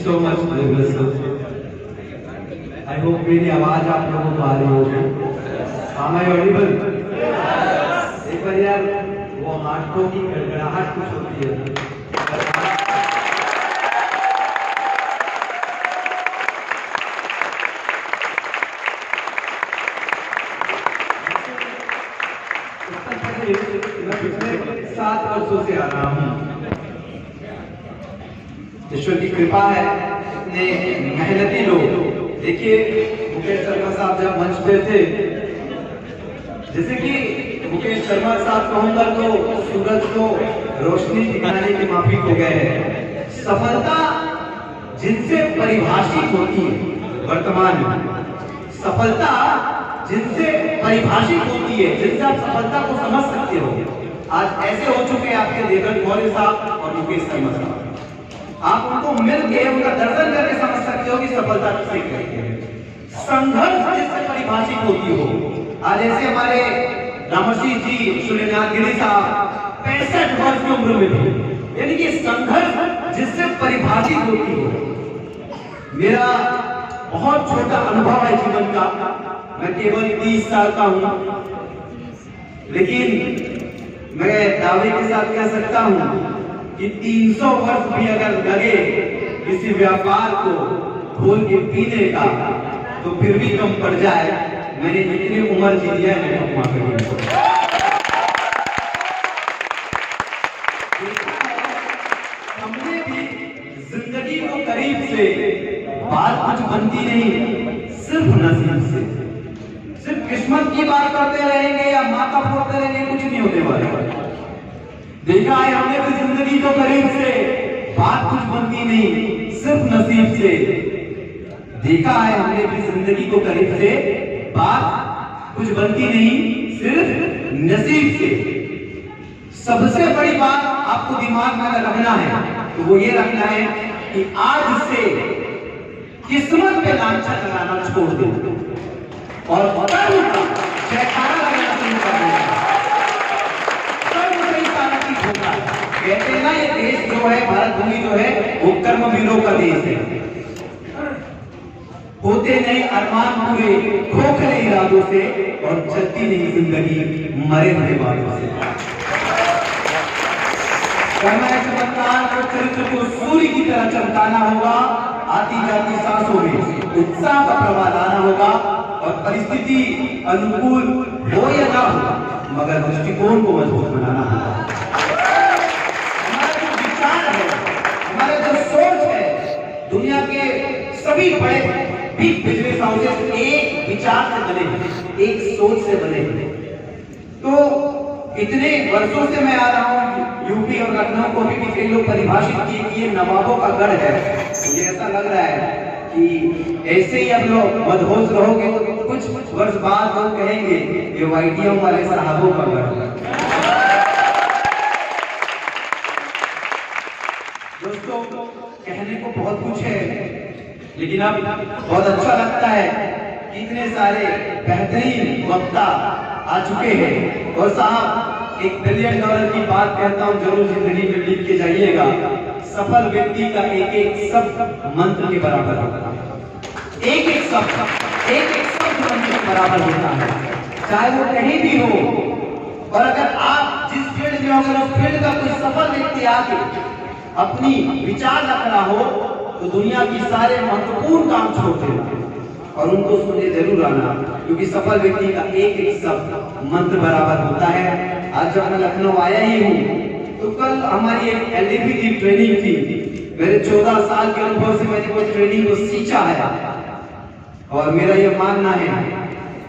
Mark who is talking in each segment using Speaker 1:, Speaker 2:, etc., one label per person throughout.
Speaker 1: so much, Devesh sir. I hope मेरी आवाज आप लोगों को आ रही होगी. Am I audible? एक बार यार वो हाथों की गड़गड़ाहट कुछ होती है. मैं पिछले 7 वर्षों से आ रहा हूँ. ईश्वर की कृपा है. इतने मेहनती लोग. देखिए मुकेश शर्मा साहब जब मंच पे थे, जैसे कि मुकेश शर्मा साहब कहूंगा तो सूरज को रोशनी दिखाने के माफिक हो गए हैं. सफलता जिनसे परिभाषित होती है वर्तमान में, सफलता जिनसे परिभाषित होती है, जिनसे आप सफलता को समझ सकते हो, आज ऐसे हो चुके हैं आपके देवेंद्र मौर्य साहब और मुकेश शर्मा साहब. आप उनको मिल के उनका दर्शन करके समझ सकते हो कि सफलता किसे कहते हैं. संघर्ष जिससे परिभाषित होती हो. आज ऐसे हमारे रामसी जी सूर्यनाथ गिरी साहब 65 वर्ष की उम्र में थे. यानी कि संघर्ष जिससे परिभाषित होती हो. मेरा बहुत छोटा अनुभव है जीवन का. मैं केवल 30 साल का हूं, लेकिन मैं दावे के साथ कह सकता हूं कि 300 वर्ष भी अगर लगे किसी व्यापार को खोल के पीने का, तो फिर भी कम पड़ जाए. मैंने जितनी उम्र जी दिया है हमने भी जिंदगी को करीब से बात कुछ बनती नहीं, सिर्फ नसीब से. सिर्फ किस्मत की बात करते रहेंगे या माथा फोड़ते रहेंगे, कुछ नहीं होने वाला. देखा है हमने भी जिंदगी को करीब से, बात कुछ बनती नहीं, सिर्फ नसीब से. देखा है हमने भी जिंदगी को करीब से, बात कुछ बनती नहीं, सिर्फ नसीब से. सबसे बड़ी बात आपको दिमाग में अगर रखना है तो वो ये रखना है कि आज से किस्मत पे लांछन लगाना छोड़ दो और जयकारा लगाना शुरू कर दो. कहते हैं ना, ये देश जो है, भारत भूमि जो है, वो कर्मवीरों का देश है. होते नहीं अरमान पूरे खोखले इरादों से, और चलती नहीं जिंदगी मरे हुए वालों से. चमत्कार और चरित्र को सूर्य की तरह चमकाना होगा. आती जाती सांसों में उत्साह का प्रवाह लाना होगा, और परिस्थिति अनुकूल हो या ना हो, मगर दृष्टिकोण को मजबूत बनाना होगा. दुनिया के सभी बड़े बिग बिजनेस हाउसेस एक विचार से बने हैं, एक सोच से बने हैं. तो इतने वर्षों से मैं आ रहा हूँ. यूपी और लखनऊ को भी कई लोग परिभाषित किए कि ये नवाबों का गढ़ है. मुझे ऐसा लग रहा है कि ऐसे ही अब लोग मदहोश रहोगे तो कुछ वर्ष बाद लोग कहेंगे ये वाईटीएम वाले साहबों का गढ़ है. दोस्तों, कहने को बहुत कुछ है, लेकिन अब बहुत अच्छा लगता है कि इतने सारे बेहतरीन वक्ता आ चुके हैं. और साहब, $1 बिलियन की बात कहता हूं, जरूर जिंदगी में लिख के जाइएगा. सफल व्यक्ति का एक एक शब्द मंत्र के बराबर होता है. एक एक शब्द मंत्र के बराबर होता है, चाहे वो कहीं भी हो. और अगर आप जिस फील्ड में, अगर उस फील्ड का कोई सफल व्यक्ति आके अपनी विचार रख रहा हो, तो दुनिया की सारे महत्वपूर्ण काम छोड़ दे और उनको सुनने जरूर आना, क्योंकि सफल व्यक्ति का एक एक शब्द मंत्र बराबर होता है. आज जब मैं लखनऊ आया ही हूँ, तो कल हमारी एक एलडीपी की ट्रेनिंग थी. मेरे 14 साल के अनुभव से मैंने वो ट्रेनिंग को सींचा है, और मेरा ये मानना है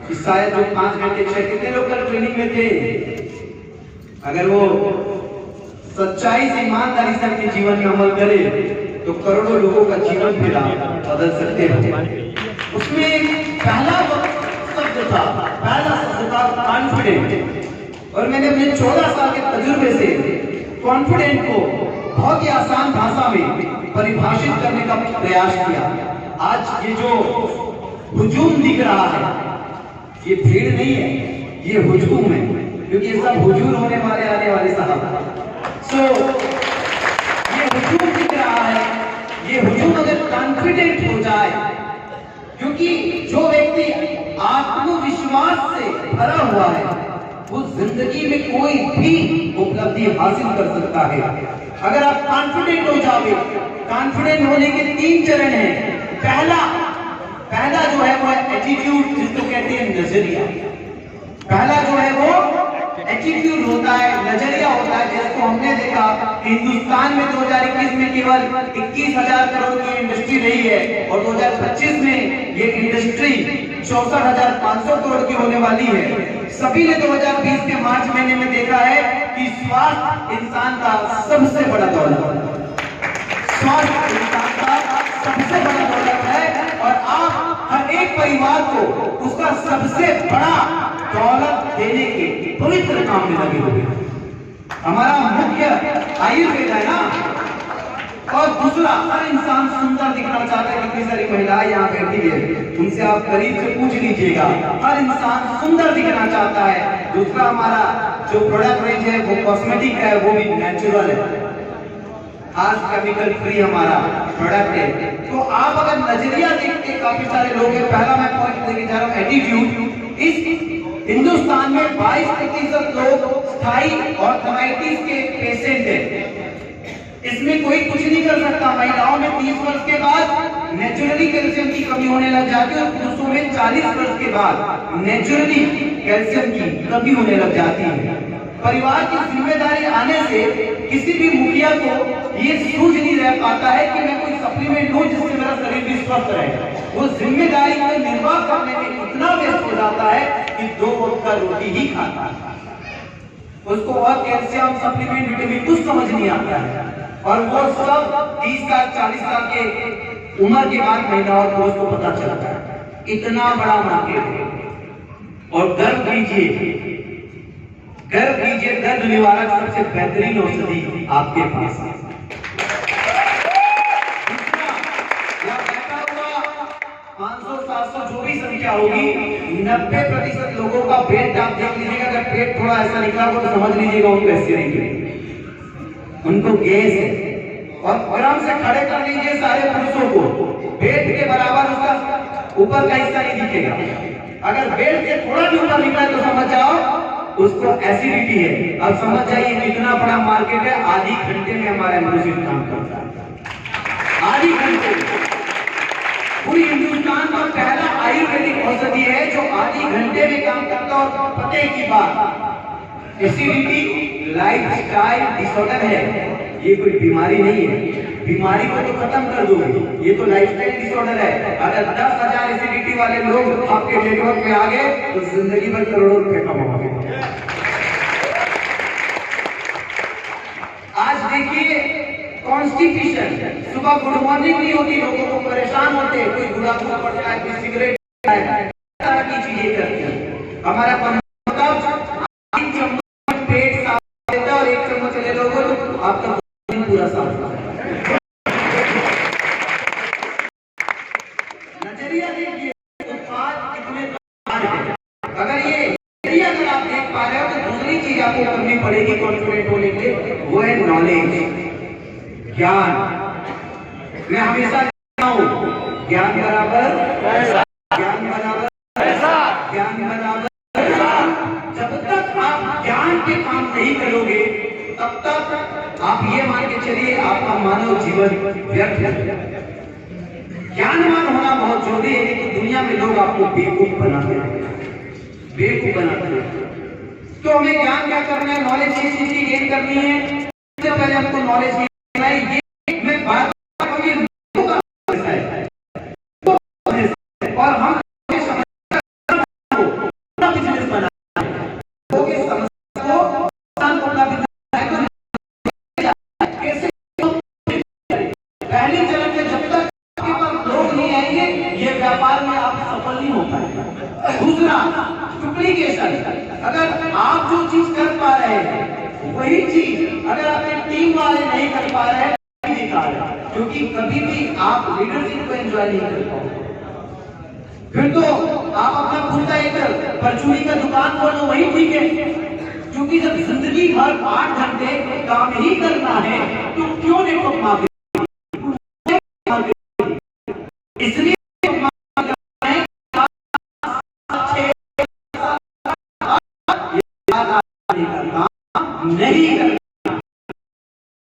Speaker 1: कि शायद जो 5 घंटे 6 कितने लोग कल ट्रेनिंग में थे, अगर वो सच्चाई से, ईमानदारी से अपने जीवन में अमल करे तो करोड़ों लोगों का जीवन फिर बदल सकते हैं. उसमें पहला शब्द था कॉन्फिडेंट. और मैंने अपने 14 साल के तजुर्बे से कॉन्फिडेंट को बहुत ही आसान भाषा में परिभाषित करने का प्रयास किया. आज ये जो हुजूम दिख रहा है, ये भीड़ नहीं है, ये हुजूम है, क्योंकि ये सब हुजूर होने वाले आने वाले साहब. ये हुजूम दिख रहा है, ये हुजूम अगर कॉन्फिडेंट हो जाए, क्योंकि जो व्यक्ति आत्मविश्वास से भरा हुआ है वो जिंदगी में कोई भी उपलब्धि हासिल कर सकता है। अगर आप कॉन्फिडेंट हो जाओगे, कॉन्फिडेंट होने के 3 चरण हैं। पहला जो है वो है एटीट्यूड, जिसको कहते हैं नजरिया। पहला जो है वो एटीट्यूड होता है, नजरिया होता है, जिसको हमने देखा कि हिंदुस्तान में 2021 में केवल 21,000 करोड़ की इंडस्ट्री रही है और 2025 में ये इंडस्ट्री 64,500 करोड़ की होने वाली है। सभी ने 2020 के मार्च महीने में देखा है कि स्वास्थ्य इंसान का सबसे बड़ा दौलत है। स्वास्थ्य इंसान का सबसे बड़ा दौलत है और आप हर एक परिवार को उसका सबसे बड़ा दौलत देने के पवित्र काम में लगे हुए। हमारा मुख्य आयुर्वेद है ना। और दूसरा, हर इंसान सुंदर दिखना चाहता है। कितनी सारी महिलाएं यहाँ बैठी है, उनसे आप करीब से पूछ लीजिएगा, हर इंसान सुंदर दिखना चाहता है। दूसरा, हमारा जो प्रोडक्ट रेंज है वो कॉस्मेटिक है, वो भी नेचुरल है, आज केमिकल फ्री हमारा प्रोडक्ट है। तो आप अगर नजरिया देखते, काफी सारे लोग हैं। पहला मैं पॉइंट लेके जा रहा हूँ, एटीट्यूड। इस हिंदुस्तान में 22% लोग स्थायी ऑर्थराइटिस के पेशेंट हैं। इसमें कोई कुछ नहीं कर सकता। महिलाओं में 30 वर्ष के बाद नेचुरली कैल्शियम की कमी होने लग जाती है और पुरुषों में 40 वर्ष के बाद नेचुरली कैल्शियम की कमी होने लग जाती है। परिवार की जिम्मेदारी आने से किसी भी मुखिया को ये सूझ नहीं रह पाता है कि मैं कोई सप्लीमेंट लूं जिससे मेरा शरीर भी स्वस्थ रहे। वो जिम्मेदारी को निर्वाह करने में इतना व्यस्त हो जाता है कि 2 वक्त का रोटी ही खाता है। उसको और कैल्शियम सप्लीमेंट विटामिन कुछ समझ नहीं आता है और वो सब 30 साल 40 साल के उम्र के बाद महिलाओं को उसको पता चलता है। इतना बड़ा मार्केट है। और गर्व कीजिए, दर्द निवारक सबसे बेहतरीन औषधि आपके पास है। 500-700 जो भी संख्या होगी, 90% लोगों का पेट आप देख लीजिएगा। अगर पेट थोड़ा ऐसा निकला हो तो समझ लीजिएगा उनको ऐसे नहीं, उनको गैस है। और क्रम से खड़े कर लीजिए सारे पुरुषों को, पेट के बराबर उसका ऊपर का हिस्सा नहीं दिखेगा। अगर पेट से थोड़ा भी ऊपर निकला तो समझ जाओ उसको एसिडिटी है। अब समझ जाइए कितना बड़ा मार्केट है। आधी घंटे में हमारा म्यूजिक काम करता है, आधी घंटे में। पूरी हिंदुस्तान का पहला आयुर्वेदिक औषधि है जो आधी घंटे में काम करता है। और पते की बात, एसिडिटी लाइफस्टाइल डिसऑर्डर है, ये कोई बीमारी नहीं है। बीमारी को तो खत्म कर दो, ये तो लाइफस्टाइल डिसऑर्डर है। अगर 10,000 एसिडिटी वाले लोग आपके नेटवर्क में आ गए तो जिंदगी भर करोड़ों रुपए कमाओगे। आज देखिए कॉन्स्टिपेशन, सुबह गुड मॉर्निंग नहीं होती, लोगों को परेशान होते हैं, कोई गुड़ाखुड़ा पड़ता है, कोई सिगरेट तरह की चीजें करते हैं। हमारा पेट साफ देता और 1 चम्मच ले लोगे तो आपका पूरा साफ होता है। नजरिया देखिए, उत्पाद कितने अगर ये अगर आप देख पा रहे हो तो दूसरी चीज आपको करनी पड़ेगी कॉन्फिडेंट होने के लिए, वो है नॉलेज, ज्ञान। मैं हमेशा कहता हूं ज्ञान बराबर पैसा, ज्ञान बराबर पैसा, ज्ञान बराबर पैसा। जब तक आप ज्ञान के काम नहीं करोगे तब तक आप ये मान के चलिए आपका मानव जीवन व्यर्थ है। ज्ञानवान होना बहुत जरूरी है, लेकिन दुनिया में लोग आपको बेवकूफ बनाते हैं, बेवकूफ बनाते हैं। तो हमें ज्ञान क्या करना है, नॉलेज किस चीज की गेन करनी है। सबसे पहले हमको नॉलेज गेन है। ये मैं बात और हम बिजनेस बना पहले चरण में जब तक आपके पास लोग नहीं आएंगे ये व्यापार में आप सफल नहीं हो पाएंगे। दूसरा, डुप्लीकेशन। अगर आप जो चीज कर पा रहे हैं वही चीज अगर आपके टीम वाले नहीं कर पा रहे हैं, क्योंकि कभी भी आप लीडरशिप को एंजॉय नहीं कर पाओगे। फिर तो आप अपना खुद का एक परचूनी का दुकान खोलो, वही ठीक है। क्योंकि जब जिंदगी भर 8 घंटे काम ही करना है तो क्यों नेटवर्क मार्केटिंग नहीं कर